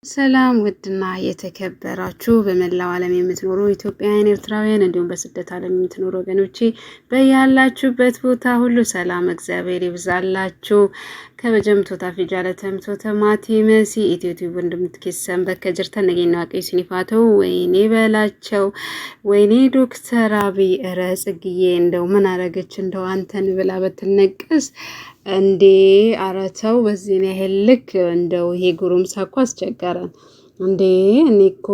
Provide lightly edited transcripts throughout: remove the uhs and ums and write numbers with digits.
ሰላም ውድና የተከበራችሁ በመላው ዓለም የምትኖሩ ኢትዮጵያውያን ኤርትራውያን እንዲሁም በስደት ዓለም የምትኖሩ ወገኖቼ በያላችሁበት ቦታ ሁሉ ሰላም እግዚአብሔር ይብዛላችሁ። ከበጀምቶ ታፊ ጃለተምቶ ተማቲ መሲ ኢትዮቲዩብ እንደምትከሰም በከጅርተ ነገና ቀይ ሲኒፋተው ወይኔ በላቸው ወይኔ ዶክተር አብይ ጽግዬ እንደው ምን አረገች እንደው አንተን ብላ በትነቀስ እንዴ አረተው በዚህ ነው ህልክ እንደው ይሄ ጉሩምሳ እኮ አስቸገረን እንዴ እኔኮ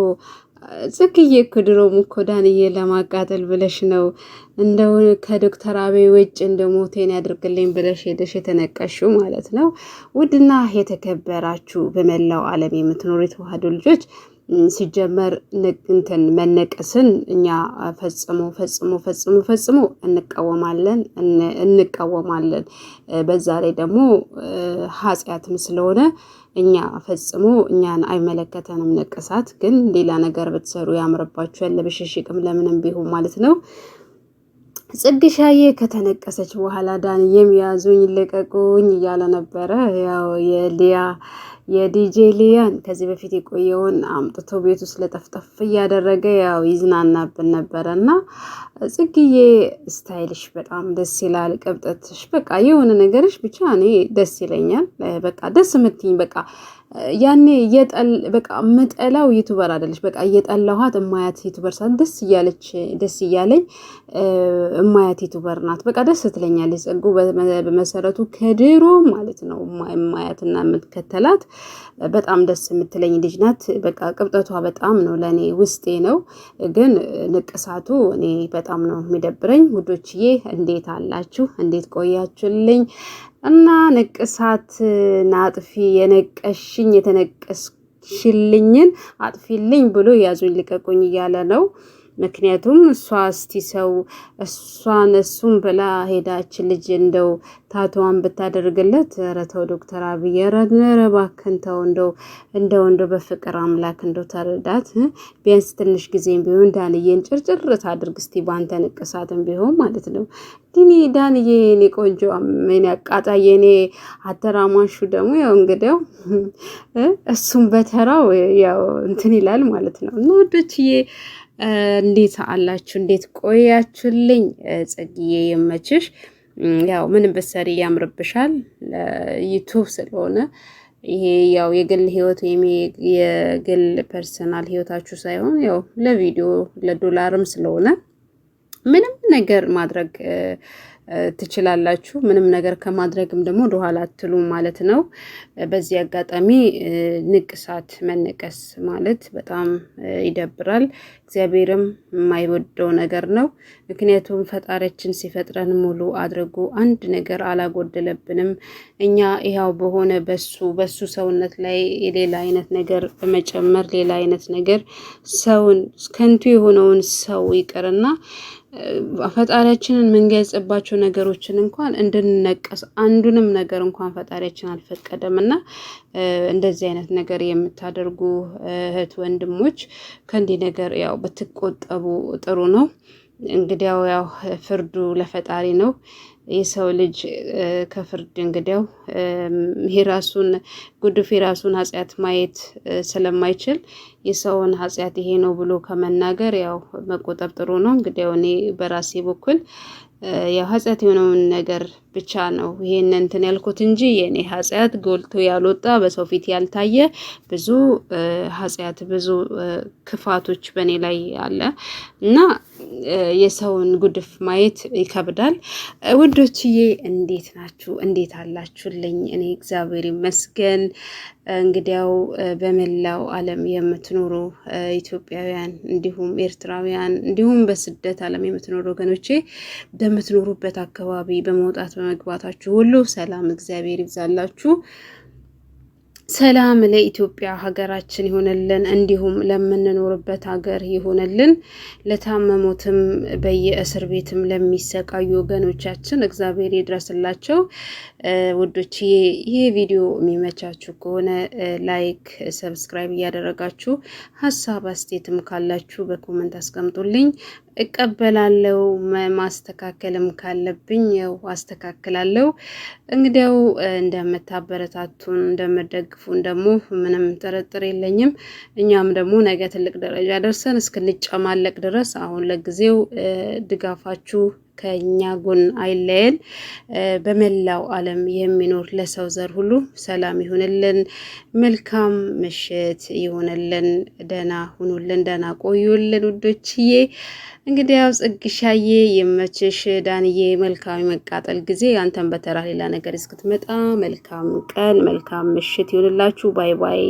ጽግዬ እኮ ድሮም እኮ ዳንዬ ለማቃጠል ብለሽ ነው እንደው ከዶክተር አብይ ውጭ እንደው ሞቴን ያድርግልኝ ብለሽ ሄደሽ የተነቀሽው ማለት ነው። ውድና የተከበራችሁ በመላው ዓለም የምትኖሩ የተዋህዶ ልጆች ሲጀመር እንትን መነቀስን እኛ ፈጽሞ እንቃወማለን። በዛ ላይ ደግሞ ኃጢአትም ስለሆነ እኛ ፈጽሞ እኛን አይመለከተንም። ነቀሳት ግን ሌላ ነገር ብትሰሩ ያምርባችኋል፣ ለብሽሽቅም ለምንም ቢሆን ማለት ነው። ጽግሻዬ ከተነቀሰች በኋላ ዳንዬም ያዙኝ ልቀቁኝ እያለ ነበረ። ያው የዲጄ ሊያን ከዚህ በፊት የቆየውን አምጥቶ ቤት ውስጥ ለጠፍጠፍ እያደረገ ያው ይዝናናብን ነበረና ጽግዬ ስታይልሽ በጣም ደስ ይላል። ቅብጠትሽ በቃ የሆነ ነገርሽ ብቻ እኔ ደስ ይለኛል። በቃ ደስ የምትይኝ በቃ ያኔ በቃ ምጠላው ዩቲዩበር አይደለሽ። በቃ እየጠላኋት እማያት ዩቲዩበር ሳን ደስ እያለኝ እማያት ዩቲዩበር ናት። በቃ ደስ ትለኛለች። ጽጉ በመሰረቱ ከድሮ ማለት ነው እማያትና የምትከተላት በጣም ደስ የምትለኝ ልጅ ናት። በቃ ቅብጠቷ በጣም ነው ለኔ ውስጤ ነው። ግን ንቅሳቱ እኔ በጣም ነው የሚደብረኝ። ውዶችዬ እንዴት አላችሁ? እንዴት ቆያችሁልኝ? እና ንቅሳት ናጥፊ የተነቀስሽልኝን አጥፊልኝ ብሎ ያዙኝ ልቀቁኝ እያለ ነው። ምክንያቱም እሱም ብላ ሄዳች ልጅ እንደው ታቷን ብታደርግለት ረተው ዶክተር አብይ እባክህን ተው እንደው በፍቅር አምላክ እንደው ተረዳት። ቢያንስ ትንሽ ጊዜም ቢሆን ዳንዬን ጭርጭር ታድርግ እስቲ ባንተ ንቅሳትም ቢሆን ማለት ነው። ዳንዬ እኔ ቆንጆ ምን ያቃጣየ እኔ አተራማሹ ደግሞ ያው እንግዲያው እሱም በተራው ያው እንትን ይላል ማለት ነው። እና ወዶችዬ እንዴት አላችሁ? እንዴት ቆያችሁልኝ? ጽግዬ የመችሽ ያው ምንም በሰሪ ያምርብሻል። ዩቲዩብ ስለሆነ ይሄ ያው የግል ህይወት ወይም የግል ፐርሰናል ህይወታችሁ ሳይሆን ያው ለቪዲዮ ለዶላርም ስለሆነ ምንም ነገር ማድረግ ትችላላችሁ። ምንም ነገር ከማድረግም ደግሞ ወደኋላ አትሉም ማለት ነው። በዚህ አጋጣሚ ንቅሳት መነቀስ ማለት በጣም ይደብራል። እግዚአብሔርም የማይወደው ነገር ነው። ምክንያቱም ፈጣሪያችን ሲፈጥረን ሙሉ አድርጎ አንድ ነገር አላጎደለብንም። እኛ ይኸው በሆነ በሱ ሰውነት ላይ የሌላ አይነት ነገር በመጨመር ሌላ አይነት ነገር ሰውን ከንቱ የሆነውን ሰው ይቅርና ፈጣሪያችንን የምንገልጽባቸው ነገሮችን እንኳን እንድንነቀስ አንዱንም ነገር እንኳን ፈጣሪያችን አልፈቀደም። እና እንደዚህ አይነት ነገር የምታደርጉ እህት ወንድሞች ከእንዲህ ነገር ያው ብትቆጠቡ ጥሩ ነው። እንግዲያው ያው ፍርዱ ለፈጣሪ ነው። የሰው ልጅ ከፍርድ እንግዲያው የራሱን ጉድፍ የራሱን ኃጢአት ማየት ስለማይችል የሰውን ኃጢአት ይሄ ነው ብሎ ከመናገር ያው መቆጠብ ጥሩ ነው። እንግዲያው እኔ በራሴ በኩል ያው ኃጢአት የሆነውን ነገር ብቻ ነው ይሄን እንትን ያልኩት እንጂ የኔ ኃጢአት ጎልቶ ያልወጣ በሰው ፊት ያልታየ ብዙ ኃጢአት ብዙ ክፋቶች በእኔ ላይ አለ እና የሰውን ጉድፍ ማየት ይከብዳል። ውዶችዬ እንዴት ናችሁ? እንዴት አላችሁልኝ? እኔ እግዚአብሔር ይመስገን። እንግዲያው በመላው ዓለም የምትኖሩ ኢትዮጵያውያን እንዲሁም ኤርትራውያን እንዲሁም በስደት ዓለም የምትኖሩ ወገኖቼ በምትኖሩበት አካባቢ በመውጣት በመግባታችሁ ሁሉ ሰላም እግዚአብሔር ይብዛላችሁ። ሰላም ለኢትዮጵያ ሀገራችን ይሆንልን፣ እንዲሁም ለምንኖርበት ሀገር ይሆንልን። ለታመሙትም በየእስር ቤትም ለሚሰቃዩ ወገኖቻችን እግዚአብሔር ይድረስላቸው። ውዶች ይሄ ቪዲዮ የሚመቻችሁ ከሆነ ላይክ፣ ሰብስክራይብ እያደረጋችሁ ሀሳብ አስተያየትም ካላችሁ በኮመንት አስቀምጡልኝ። እቀበላለሁ። ማስተካከልም ካለብኝ ያው አስተካክላለሁ። እንግዲያው እንደምታበረታቱን እንደምደግ እንደምትደግፉን ደግሞ ምንም ጥርጥር የለኝም። እኛም ደግሞ ነገ ትልቅ ደረጃ ደርሰን እስክንጨማለቅ ድረስ አሁን ለጊዜው ድጋፋችሁ ከኛ ጎን አይለየን። በመላው ዓለም የሚኖር ለሰው ዘር ሁሉ ሰላም ይሁንልን። መልካም ምሽት ይሁንልን። ደህና ሁኑልን፣ ደህና ቆዩልን ውዶችዬ። እንግዲህ ያው ጽግሻዬ ይመችሽ፣ ዳንዬ መልካም መቃጠል ጊዜ። አንተን በተራ ሌላ ነገር እስክትመጣ መልካም ቀን መልካም ምሽት ይሁንላችሁ። ባይ ባይ።